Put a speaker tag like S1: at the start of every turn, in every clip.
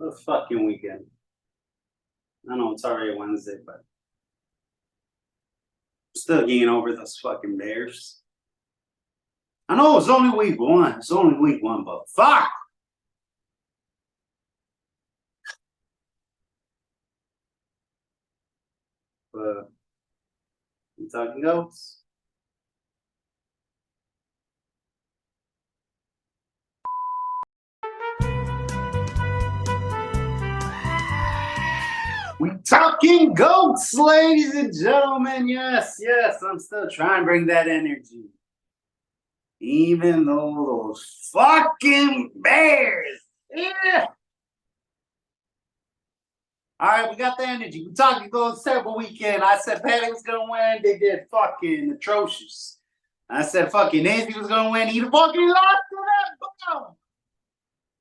S1: What a fucking weekend. I know it's already Wednesday, but I'm still getting over those fucking Bears. I know it's only week one. It's only week one, but fuck! But you talking goats? We talking goats, ladies and gentlemen. Yes, yes. I'm still trying to bring that energy. Even though those fucking Bears. Yeah. All right, we got the energy. We talking goats terrible weekend. I said Patty was gonna win. They did fucking atrocious. I said fucking Nancy was gonna win. He fucking lost to that bum.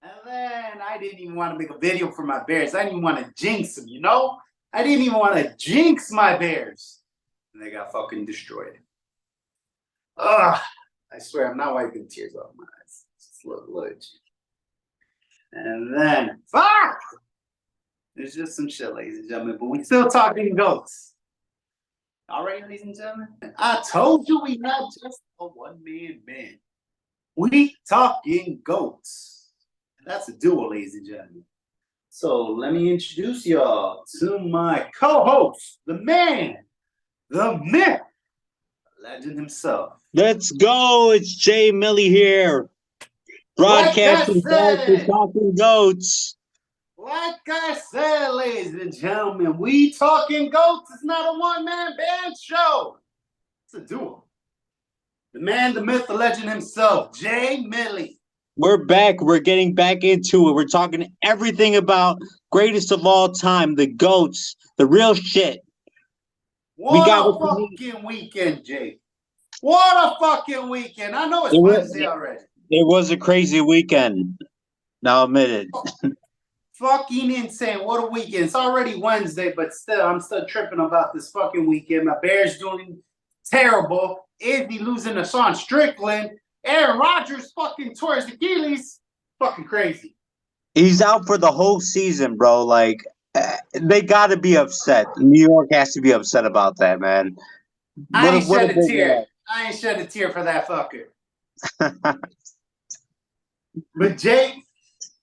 S1: And then I didn't even want to make a video for my Bears. I didn't even want to jinx them, you know? I didn't even want to jinx my Bears. And they got fucking destroyed. Ugh. I swear I'm not wiping tears off my eyes. Just look. And then, fuck! There's just some shit, ladies and gentlemen. But we still talking goats. All right, ladies and gentlemen? I told you we not just a one-man band. We talking goats. That's a duo, ladies and gentlemen. So let me introduce y'all to my co-host, the man, the myth, the legend himself.
S2: Let's go. It's Jay Millie here. Broadcasting for Talking Goats.
S1: Like I said, ladies and gentlemen, we talking goats. It's not a one-man band show. It's a duo. The man, the myth, the legend himself, Jay Millie.
S2: We're back. We're getting back into it. We're talking everything about greatest of all time, the GOATs, the real shit.
S1: What a fucking weekend, Jay. What a fucking weekend. I know it's Wednesday already.
S2: It was a crazy weekend. Now admit it.
S1: Fucking insane. What a weekend. It's already Wednesday, but still, I'm still tripping about this fucking weekend. My Bears doing terrible. Izzy losing to Sean Strickland. Aaron Rodgers fucking tore his Achilles. Fucking crazy.
S2: He's out for the whole season, bro. Like, they got to be upset. New York has to be upset about that, man.
S1: I ain't shed a tear. I ain't shed a tear for that fucker. But Jake,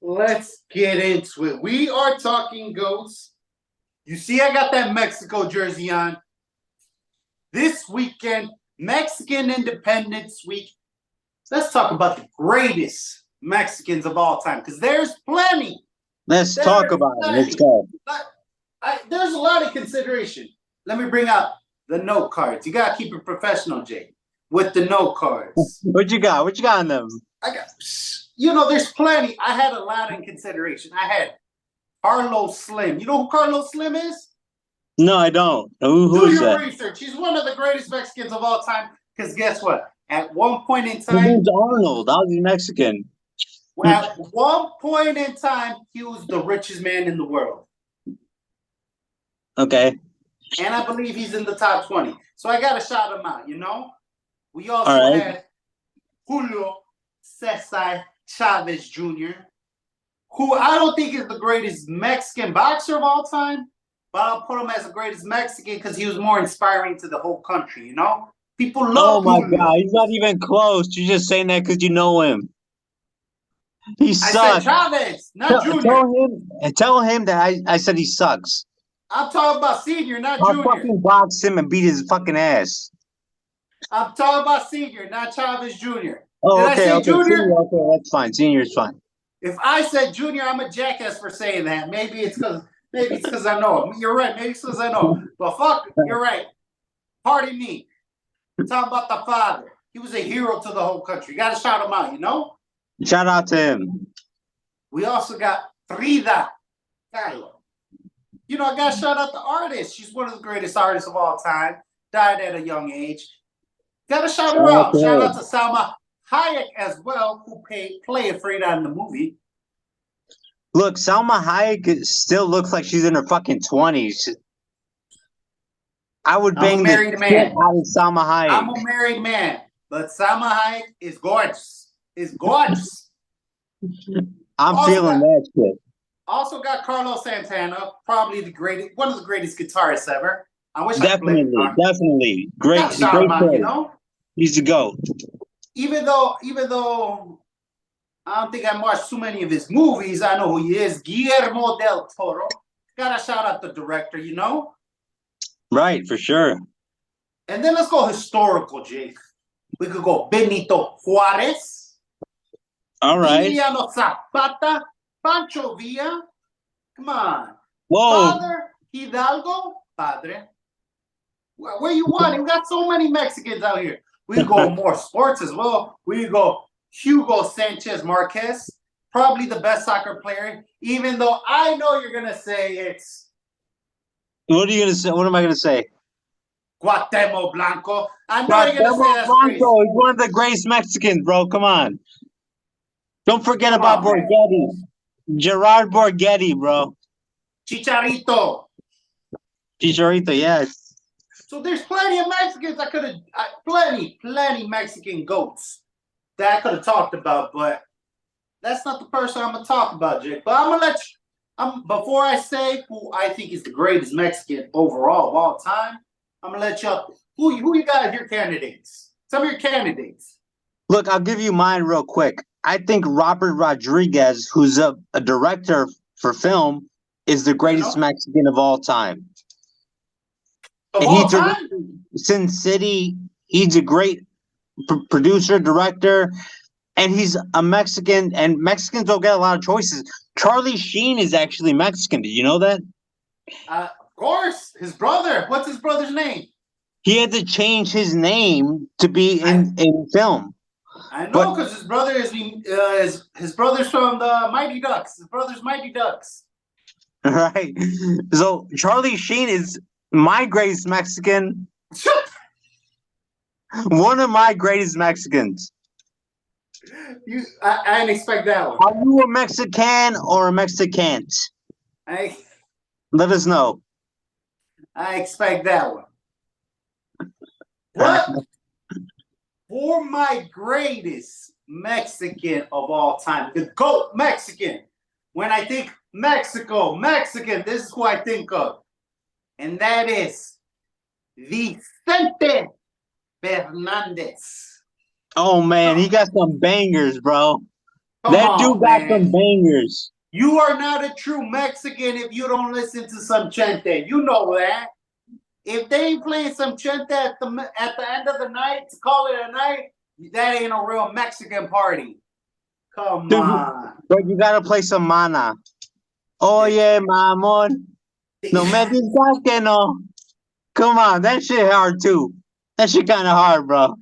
S1: let's get into it. We are talking goats. You see, I got that Mexico jersey on. This weekend, Mexican Independence Week. Let's talk about the greatest Mexicans of all time, because there's plenty.
S2: Let's talk about it. Let's go.
S1: There's a lot of consideration. Let me bring out the note cards. You got to keep it professional, Jay, with the note cards.
S2: What you got? What you got in them?
S1: I got, there's plenty. I had a lot in consideration. I had Carlos Slim. You know who Carlos Slim is?
S2: No, I don't. Who is that?
S1: Do your research. He's one of the greatest Mexicans of all time, because guess what? At one point in time,
S2: his name's Arnold. I was Mexican.
S1: At one point in time, he was the richest man in the world.
S2: Okay.
S1: And I believe he's in the top 20. So I got to shout him out, you know? We also had Julio Cesar Chavez Jr., who I don't think is the greatest Mexican boxer of all time, but I'll put him as the greatest Mexican because he was more inspiring to the whole country, you know? People love
S2: Julio. Oh, my God. He's not even close. You're just saying that because you know him. He sucks.
S1: I said Chavez, not Junior.
S2: Tell him that I said he sucks.
S1: I'm talking about Senior, not
S2: I'll
S1: Junior.
S2: fucking box him and beat his fucking ass.
S1: I'm talking about Senior, not Chavez Jr.
S2: Oh,
S1: Did I say Junior?
S2: Senior, okay, that's fine. Senior's fine.
S1: If I said Junior, I'm a jackass for saying that. Maybe it's because I know him. You're right. Maybe it's because I know him. But fuck, you're right. Pardon me. I'm talking about the father. He was a hero to the whole country. You got to shout him out, you know?
S2: Shout out to him.
S1: We also got Frida Kahlo. You know, I got to shout out the artist. She's one of the greatest artists of all time. Died at a young age. Got to shout her out. Shout out to Salma Hayek as well, who played Frida in the movie.
S2: Look, Salma Hayek still looks like she's in her fucking 20s. I would bang the shit out of Salma Hayek.
S1: I'm a married man, but Salma Hayek is gorgeous. Is gorgeous.
S2: I'm feeling that shit.
S1: Also got Carlos Santana, probably one of the greatest guitarists ever. I wish I could play
S2: Definitely,
S1: guitar.
S2: definitely.
S1: Gotta
S2: Great,
S1: shout him
S2: great
S1: out, you
S2: choice.
S1: know.
S2: He's the GOAT.
S1: Even though I don't think I watched too many of his movies, I know who he is. Guillermo del Toro. Gotta shout out the director, you know.
S2: Right, for sure.
S1: And then let's go historical, Jake. We could go Benito Juarez,
S2: All right.
S1: Emiliano Zapata, Pancho Villa. Come on.
S2: Whoa.
S1: Father Hidalgo, Padre. Where you want? We got so many Mexicans out here. We go more sports as well. We go Hugo Sanchez Marquez, probably the best soccer player, even though I know you're going to say it's
S2: What are you gonna say? What am I gonna say?
S1: Cuauhtemoc Blanco. I know you're going to say
S2: Cuauhtemoc
S1: that's crazy.
S2: Blanco is one of the greatest Mexicans, bro. Come on. Don't forget
S1: Come
S2: about
S1: on, man.
S2: Borghetti. Gerard Borghetti, bro.
S1: Chicharito.
S2: Chicharito, yes.
S1: So there's plenty of Mexicans I could have, plenty Mexican goats that I could have talked about, but that's not the person I'm going to talk about, Jake. But I'm going to let you, before I say who I think is the greatest Mexican overall of all time, I'm going to let you, who you got as your candidates? Some of your candidates.
S2: Look, I'll give you mine real quick. I think Robert Rodriguez, who's a director for film, is the greatest Mexican of all time.
S1: Of
S2: And
S1: all time?
S2: Sin City. He's a great producer, director, and he's a Mexican. And Mexicans don't get a lot of choices. Charlie Sheen is actually Mexican. Did you know that?
S1: Of course. His brother. What's his brother's name?
S2: He had to change his name to be in film.
S1: I know, because his brother his brother's from the Mighty Ducks. His brother's Mighty Ducks.
S2: Right. So Charlie Sheen is my greatest Mexican. One of my greatest Mexicans.
S1: I didn't expect that one.
S2: Are you a Mexican or a Mexicant? Let us know.
S1: I expect that one. What? For my greatest Mexican of all time, the GOAT Mexican. When I think Mexican, this is who I think of. And that is Vicente Fernandez.
S2: Oh, man, he got some bangers, bro.
S1: Come
S2: that
S1: on,
S2: dude got some bangers.
S1: You are not a true Mexican if you don't listen to some chente. You know that. If they ain't playing some chente at the end of the night to call it a night, that ain't a real Mexican party. Come on.
S2: But you gotta play some mana. Oye, mamon. No me digas que no. Come on, that shit hard too. That shit kind of hard, bro.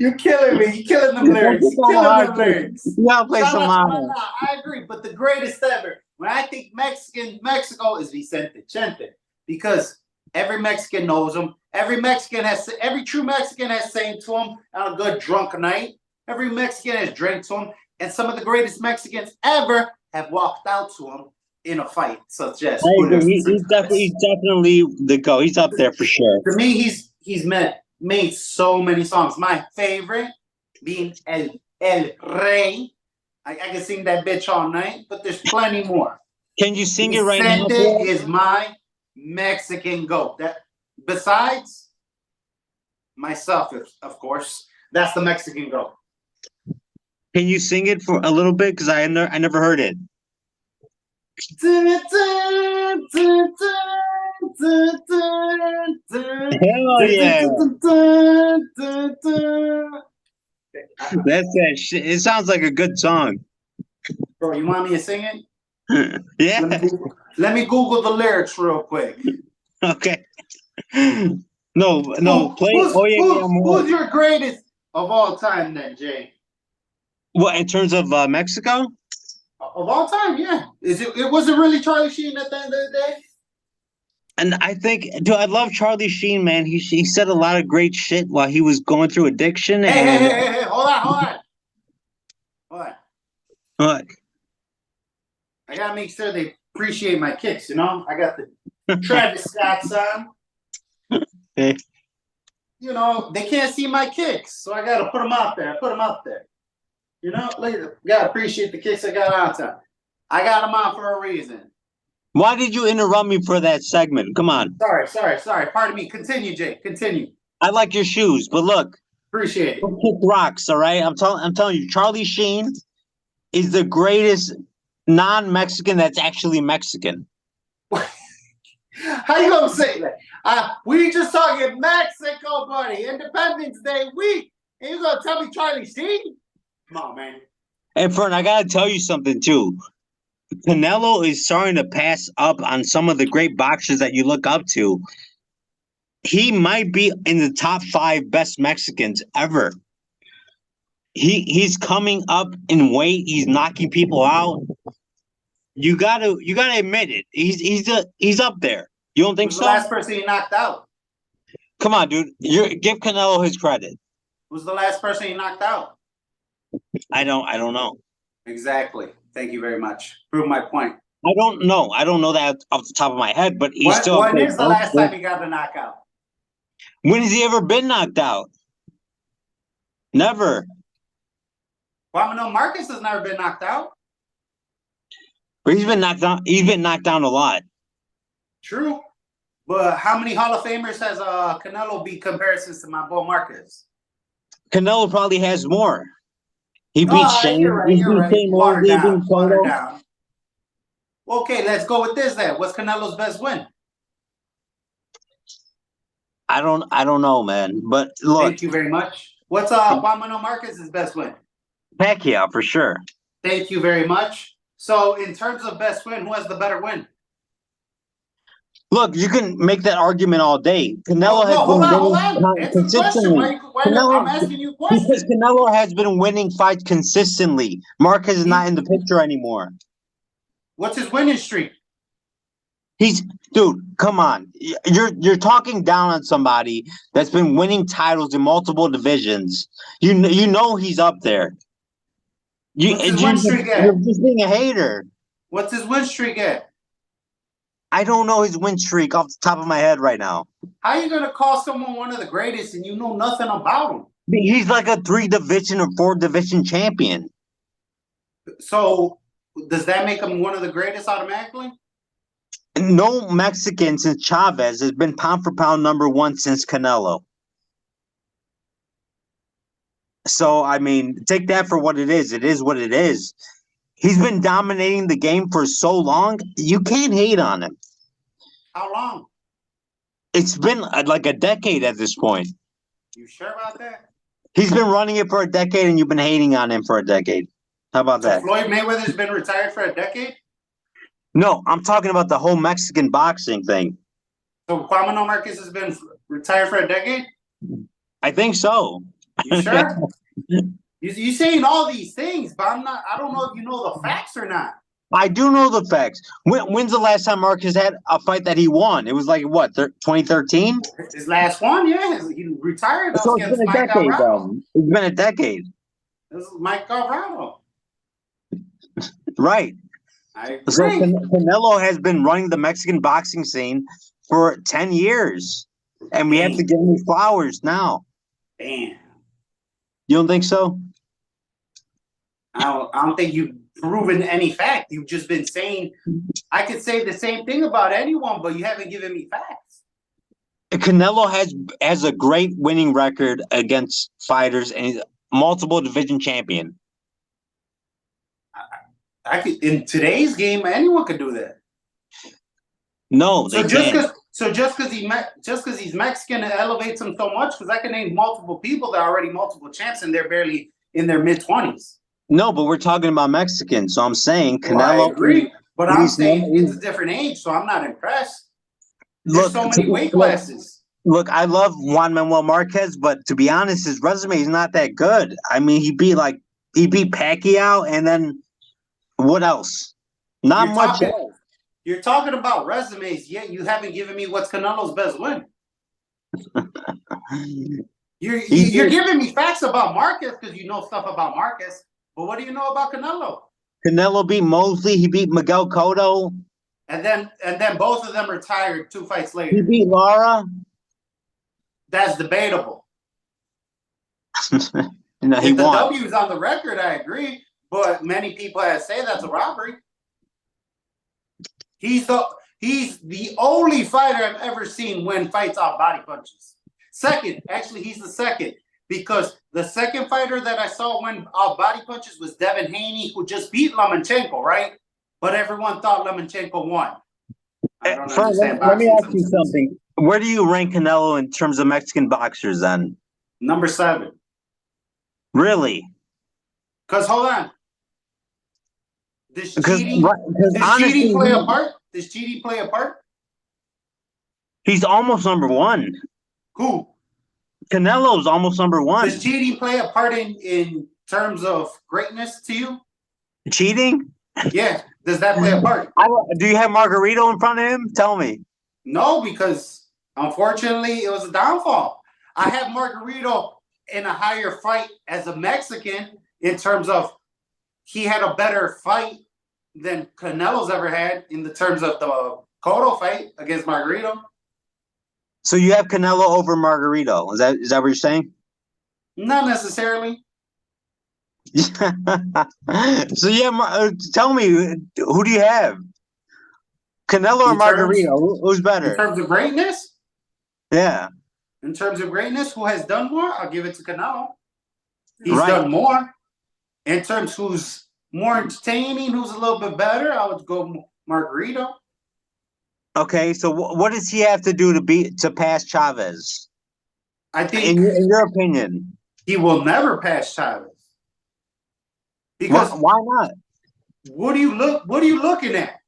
S1: You're killing me. You're killing the lyrics. You're killing the lyrics.
S2: You gotta play some mana.
S1: I agree, but the greatest ever. When I think Mexico is Vicente Chente, because every Mexican knows him. Every true Mexican has sang to him on a good drunk night. Every Mexican has drank to him, and some of the greatest Mexicans ever have walked out to him in a fight, such as
S2: he's definitely the GOAT. He's up there for sure.
S1: To me, he's made so many songs. My favorite being El Rey. I can sing that bitch all night, but there's plenty more.
S2: Can you sing it right now?
S1: Vicente is my Mexican GOAT. That besides myself, of course, that's the Mexican GOAT.
S2: Can you sing it for a little bit? Because I never heard it. Hell yeah! That's that shit. It sounds like a good song.
S1: Bro, you want me to sing it?
S2: Yeah.
S1: Let me Google the lyrics real quick.
S2: Okay. No, play.
S1: Who's your greatest of all time then, Jay?
S2: What, in terms of Mexico?
S1: Of all time, yeah. It wasn't really Charlie Sheen at the end of the day?
S2: And I think, dude, I love Charlie Sheen, man. He said a lot of great shit while he was going through addiction.
S1: Hey, hold on.
S2: What?
S1: I gotta make sure they appreciate my kicks, you know? I got the Travis Scott's on.
S2: Hey.
S1: You know, they can't see my kicks, so I gotta put them out there. You know, look at them. Gotta appreciate the kicks I got on time. I got him on for a reason.
S2: Why did you interrupt me for that segment? Come on.
S1: Sorry. Pardon me. Continue, Jake. Continue.
S2: I like your shoes, but look,
S1: Appreciate it.
S2: kick rocks, all right? I'm telling you, Charlie Sheen is the greatest non-Mexican that's actually Mexican.
S1: How you gonna say that? We just talking Mexico, buddy. Independence Day week, and you gonna tell me Charlie Sheen? Come on, man.
S2: And Fern, I gotta tell you something too. Canelo is starting to pass up on some of the great boxers that you look up to. He might be in the top 5 best Mexicans ever. He's coming up in weight. He's knocking people out. You gotta admit it. He's up there. You don't think
S1: Who's
S2: so?
S1: the last person he knocked out?
S2: Come on, dude. Give Canelo his credit.
S1: Who's the last person he knocked out?
S2: I don't know.
S1: Exactly. Thank you very much. Prove my point.
S2: I don't know. I don't know that off the top of my head, but he's still.
S1: When is the last time he got a knockout?
S2: When has he ever been knocked out? Never.
S1: Well, Marcus has never been knocked out.
S2: But he's been knocked down. He's been knocked down a lot.
S1: True. But how many Hall of Famers has Canelo beat comparisons to my boy Marcus?
S2: Canelo probably has more. He beat Shane.
S1: You're right. Water down. Okay, let's go with this then. What's Canelo's best win?
S2: I don't know, man. But look.
S1: Thank you very much. What's Juan Manuel Marquez's best win?
S2: Pacquiao, for sure.
S1: Thank you very much. So, in terms of best win, who has the better win?
S2: Look, you can make that argument all day. Canelo has
S1: hold
S2: been
S1: on. Answer the question. I'm asking you a question.
S2: Because Canelo has been winning fights consistently. Marquez is not in the picture anymore.
S1: What's his winning streak?
S2: Dude, come on. You're talking down on somebody that's been winning titles in multiple divisions. You know he's up there.
S1: What's his win streak at?
S2: You're just being a hater.
S1: What's his win streak at?
S2: I don't know his win streak off the top of my head right now.
S1: How are you going to call someone one of the greatest and you know nothing about him?
S2: He's like a 3-division or 4-division champion.
S1: So, does that make him one of the greatest automatically?
S2: No Mexican since Chavez has been pound for pound #1 since Canelo. So, I mean, take that for what it is. It is what it is. He's been dominating the game for so long. You can't hate on him.
S1: How long?
S2: It's been like a decade at this point.
S1: You sure about that?
S2: He's been running it for a decade, and you've been hating on him for a decade. How about that?
S1: Floyd Mayweather's been retired for a decade?
S2: No, I'm talking about the whole Mexican boxing thing.
S1: So Juan Manuel Marquez has been retired for a decade?
S2: I think so.
S1: You sure? You're saying all these things, but I don't know if you know the facts or not.
S2: I do know the facts. When's the last time Marquez had a fight that he won? It was like, what, 2013?
S1: His last one, yeah. He retired.
S2: So it's been a decade, though. It's been a decade.
S1: This is Mike Alvarado.
S2: Right.
S1: I agree.
S2: So Canelo has been running the Mexican boxing scene for 10 years. And we have to give him flowers now.
S1: Damn.
S2: You don't think so?
S1: I don't think you've proven any fact. You've just been saying, I could say the same thing about anyone, but you haven't given me facts.
S2: Canelo has a great winning record against fighters, and he's a multiple division champion.
S1: I could, in today's game, anyone could do that.
S2: No, they can't.
S1: Just because he's Mexican, it elevates him so much. Because I can name multiple people that are already multiple champs, and they're barely in their mid-20s.
S2: No, but we're talking about Mexicans, so I'm saying Canelo.
S1: Well, I agree, but I'm saying it's a different age, so I'm not impressed. There's so many weight classes.
S2: Look, I love Juan Manuel Marquez, but to be honest, his resume is not that good. I mean, he beat Pacquiao, and then what else? Not much else.
S1: You're talking about resumes, yet you haven't given me what's Canelo's best win. You're giving me facts about Marquez because you know stuff about Marquez, but what do you know about Canelo?
S2: Canelo beat Mosley. He beat Miguel Cotto.
S1: And then both of them retired 2 fights later.
S2: He beat Lara.
S1: That's debatable.
S2: He
S1: if the
S2: won.
S1: W's on the record, I agree, but many people have say that's a robbery. He's the only fighter I've ever seen win fights off body punches. Second, actually, he's the second because the second fighter that I saw win off body punches was Devin Haney, who just beat Lomachenko, right? But everyone thought Lomachenko won. I don't understand
S2: let me
S1: boxing
S2: ask you
S1: sometimes.
S2: something. Where do you rank Canelo in terms of Mexican boxers then?
S1: Number 7.
S2: Really?
S1: Because hold on. Does
S2: Because
S1: cheating
S2: honestly,
S1: play a part? Does cheating play a part?
S2: he's almost number one.
S1: Who?
S2: Canelo's almost number one.
S1: Does cheating play a part in terms of greatness to you?
S2: Cheating?
S1: Yeah. Does that play a part?
S2: Do you have Margarito in front of him? Tell me.
S1: No, because unfortunately it was a downfall. I have Margarito in a higher fight as a Mexican in terms of he had a better fight than Canelo's ever had in the terms of the Cotto fight against Margarito.
S2: So you have Canelo over Margarito. Is that what you're saying?
S1: Not necessarily.
S2: So yeah, tell me, who do you have? Canelo or Margarito? Who's
S1: In
S2: better?
S1: terms of greatness?
S2: Yeah.
S1: In terms of greatness, who has done more? I'll give it to Canelo. He's
S2: Right.
S1: done more. In terms who's more entertaining, who's a little bit better, I would go Margarito.
S2: Okay, so what does he have to do to pass Chavez?
S1: I think
S2: in your opinion,
S1: he will never pass Chavez. Because
S2: why not?
S1: what are you looking at?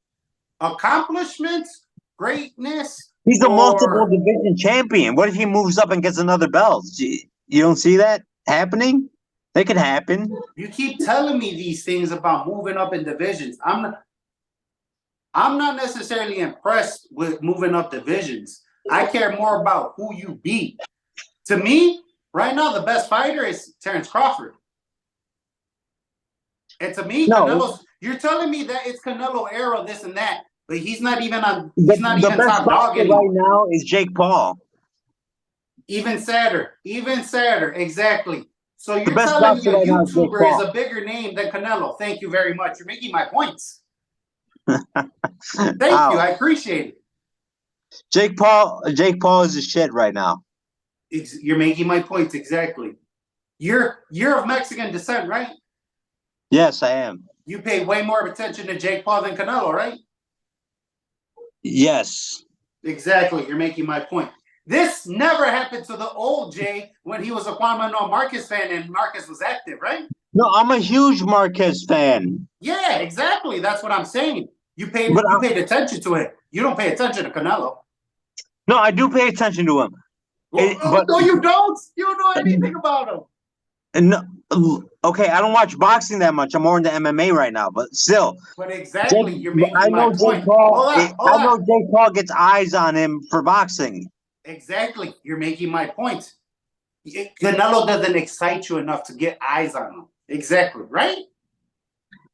S1: Accomplishments, greatness.
S2: He's a multiple division champion. What if he moves up and gets another belt? You don't see that happening? It could happen.
S1: You keep telling me these things about moving up in divisions. I'm not necessarily impressed with moving up divisions. I care more about who you beat. To me, right now, the best fighter is Terrence Crawford. And to me, Canelo's. You're telling me that it's Canelo era, this and that, but he's not even on. He's not even top dog anymore.
S2: Right now is Jake Paul.
S1: Even sadder. Exactly. So you're telling me a YouTuber is a bigger name than Canelo. Thank you very much. You're making my points. Thank you. I appreciate it.
S2: Jake Paul is a shit right now.
S1: You're making my points exactly. You're of Mexican descent, right?
S2: Yes, I am.
S1: You pay way more attention to Jake Paul than Canelo, right?
S2: Yes.
S1: Exactly. You're making my point. This never happened to the old Jay when he was a Juan Manuel Marquez fan and Marquez was active, right?
S2: No, I'm a huge Marquez fan.
S1: Yeah, exactly. That's what I'm saying. You paid attention to it. You don't pay attention to Canelo.
S2: No, I do pay attention to him.
S1: But no, you don't. You don't know anything about him.
S2: No, okay, I don't watch boxing that much. I'm more into MMA right now, but still.
S1: But exactly, you're making my point.
S2: I know Jake Paul gets eyes on him for boxing.
S1: Exactly, you're making my point. Canelo doesn't excite you enough to get eyes on him. Exactly, right?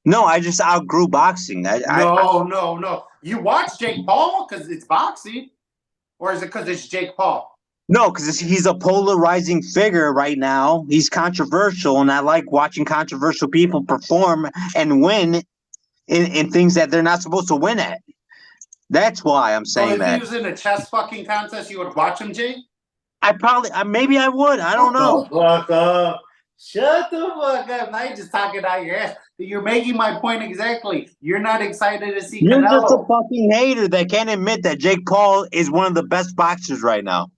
S2: No, I just outgrew boxing.
S1: No. You watch Jake Paul because it's boxing, or is it because it's Jake Paul?
S2: No, because he's a polarizing figure right now. He's controversial, and I like watching controversial people perform and win in things that they're not supposed to win at. That's why I'm saying that.
S1: So if he was in a chess fucking contest, you would watch him, Jay?
S2: Maybe I would. I don't know.
S1: Shut the fuck up. Shut the fuck up. Now you're just talking out your ass. You're making my point exactly. You're not excited to see Canelo.
S2: You're just a fucking hater that can't admit that Jake Paul is one of the best boxers right now.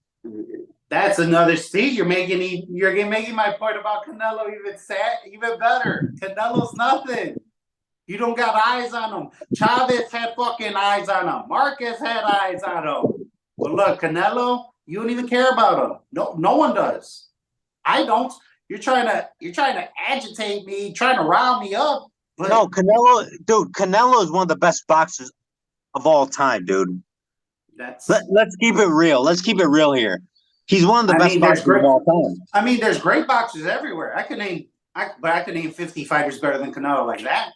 S1: That's another see. You're making my point about Canelo even better. Canelo's nothing. You don't got eyes on him. Chavez had fucking eyes on him. Marquez had eyes on him. But look, Canelo, you don't even care about him. No one does. I don't. You're trying to agitate me, trying to rile me up. But
S2: no, Canelo is one of the best boxers of all time, dude. Let's keep it real. Let's keep it real here. He's one of the best boxers of all time.
S1: I mean, there's great boxers everywhere. I can name 50 fighters better than Canelo like that.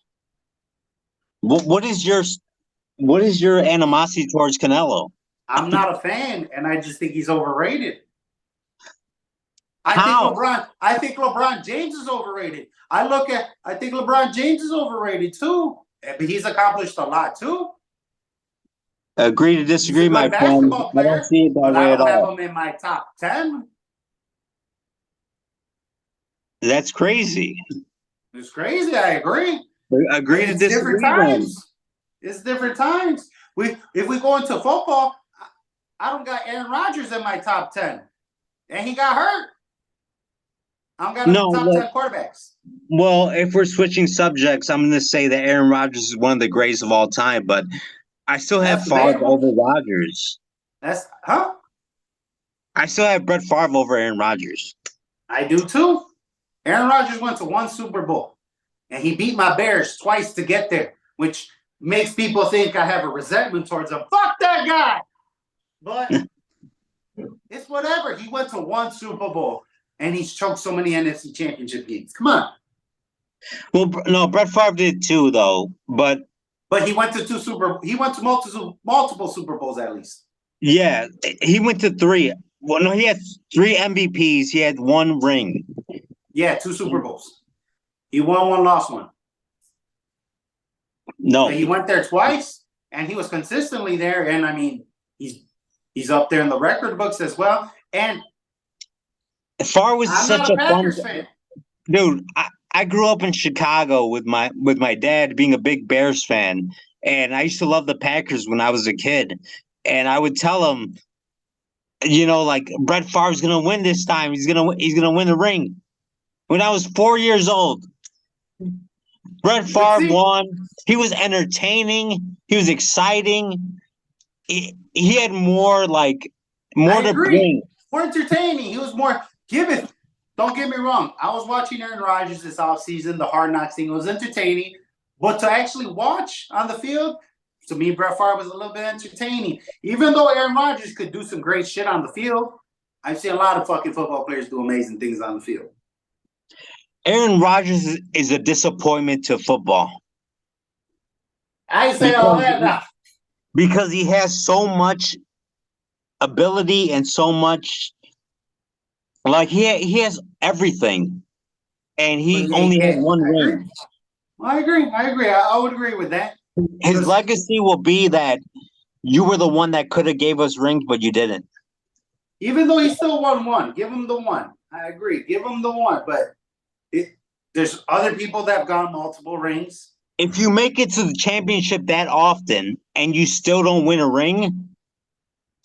S2: What is your animosity towards Canelo?
S1: I'm not a fan, and I just think he's overrated. I think LeBron James is overrated. I think LeBron James is overrated too, but he's accomplished a lot too.
S2: Agree to
S1: He's a
S2: disagree, my
S1: good
S2: friend.
S1: basketball
S2: I don't
S1: player,
S2: see it that
S1: but I
S2: way at
S1: don't have
S2: all.
S1: him in my top 10.
S2: That's crazy.
S1: It's crazy. I agree.
S2: Agree to
S1: It's different
S2: disagree then.
S1: times. It's different times. If we go into football, I don't got Aaron Rodgers in my top 10. And he got hurt. I don't got him in
S2: No,
S1: top 10 quarterbacks.
S2: well, if we're switching subjects, I'm going to say that Aaron Rodgers is one of the greatest of all time, but I still have
S1: That's
S2: Favre
S1: debatable.
S2: over Rodgers.
S1: Huh?
S2: I still have Brett Favre over Aaron Rodgers.
S1: I do too. Aaron Rodgers went to one Super Bowl, and he beat my Bears twice to get there, which makes people think I have a resentment towards him. Fuck that guy! But it's whatever. He went to one Super Bowl, and he's choked so many NFC Championship games. Come on.
S2: Well, no, Brett Favre did too, though. But
S1: he went to multiple Super Bowls at least.
S2: yeah, he went to 3. Well, no, he had 3 MVPs. He had 1 ring.
S1: Yeah, 2 Super Bowls. He won one, lost one.
S2: No,
S1: but he went there twice, and he was consistently there. And I mean, he's up there in the record books as well. And
S2: Favre was
S1: I'm
S2: such
S1: not a
S2: a fun
S1: Packers fan.
S2: dude. I grew up in Chicago with my dad being a big Bears fan, and I used to love the Packers when I was a kid. And I would tell him, like Brett Favre's gonna win this time. He's gonna win the ring. When I was 4 years old, Brett Favre won. He was entertaining. He was exciting. He had more to bring.
S1: More entertaining. He was more given. Don't get me wrong. I was watching Aaron Rodgers this offseason, the Hard Knocks thing. It was entertaining. But to actually watch on the field, to me, Brett Favre was a little bit entertaining. Even though Aaron Rodgers could do some great shit on the field, I've seen a lot of fucking football players do amazing things on the field.
S2: Aaron Rodgers is a disappointment to football.
S1: I say all that now.
S2: Because he has so much ability and so much, he has everything, and he only has 1 ring.
S1: I agree. I would agree with that.
S2: His legacy will be that you were the one that could have gave us rings, but you didn't.
S1: Even though he still won 1, give him the 1. I agree. Give him the 1, but there's other people that have gone multiple rings.
S2: If you make it to the championship that often and you still don't win a ring,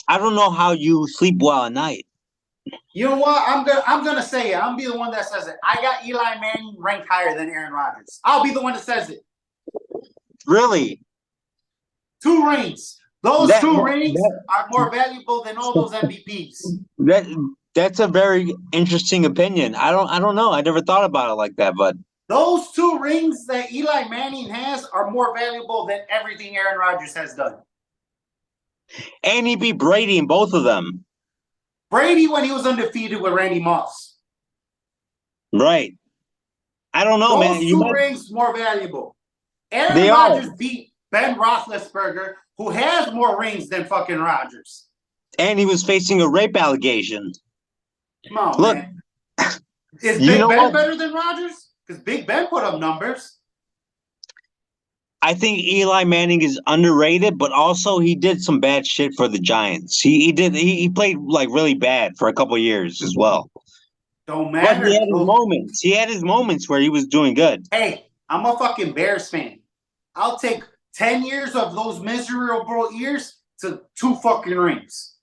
S2: I don't know how you sleep well at night.
S1: You know what? I'm gonna say it. I'm be the one that says it. I got Eli Manning ranked higher than Aaron Rodgers. I'll be the one that says it.
S2: Really?
S1: 2 rings. Those 2 rings are more valuable than all those MVPs.
S2: That's a very interesting opinion. I don't know. I never thought about it like that, but
S1: those 2 rings that Eli Manning has are more valuable than everything Aaron Rodgers has done.
S2: And he beat Brady in both of them.
S1: Brady when he was undefeated with Randy Moss.
S2: Right. I don't know,
S1: those
S2: man.
S1: Those 2 rings more valuable. Aaron Rodgers beat Ben Roethlisberger, who has more rings than fucking Rodgers.
S2: And he was facing a rape allegation.
S1: Come on, look, man. Is Big Ben better than Rodgers? Because Big Ben put up numbers.
S2: I think Eli Manning is underrated, but also he did some bad shit for the Giants. He played really bad for a couple of years as well.
S1: Don't matter.
S2: But he had his moments. He had his moments where he was doing good.
S1: Hey, I'm a fucking Bears fan. I'll take 10 years of those miserable years to 2 fucking rings.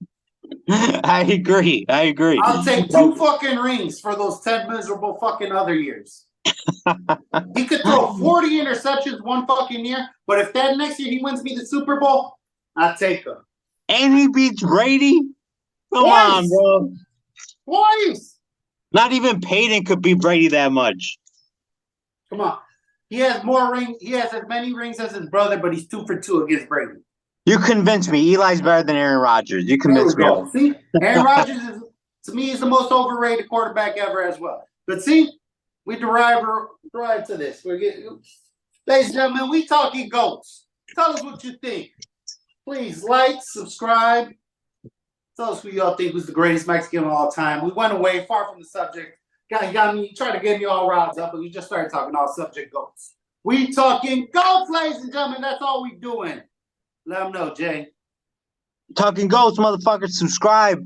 S2: I agree.
S1: I'll take 2 fucking rings for those 10 miserable fucking other years. He could throw 40 interceptions one fucking year, but if that next year he wins me the Super Bowl, I'll take him.
S2: And he beats Brady? Come on, bro.
S1: Twice.
S2: Not even Peyton could beat Brady that much.
S1: Come on. He has more rings. He has as many rings as his brother, but he's 2 for 2 against Brady.
S2: You convinced me. Eli's better than Aaron Rodgers. You convinced me.
S1: See, Aaron Rodgers to me is the most overrated quarterback ever as well. But see, we derive to this. Ladies and gentlemen, we talking GOATs. Tell us what you think. Please like, subscribe. Tell us who y'all think was the greatest Mexican of all time. We went away far from the subject. Got me trying to get me all riled up, but we just started talking all subject GOATs. We talking GOATs, ladies and gentlemen. That's all we doing. Let them know, Jay.
S2: Talking Ghost, motherfuckers, subscribe.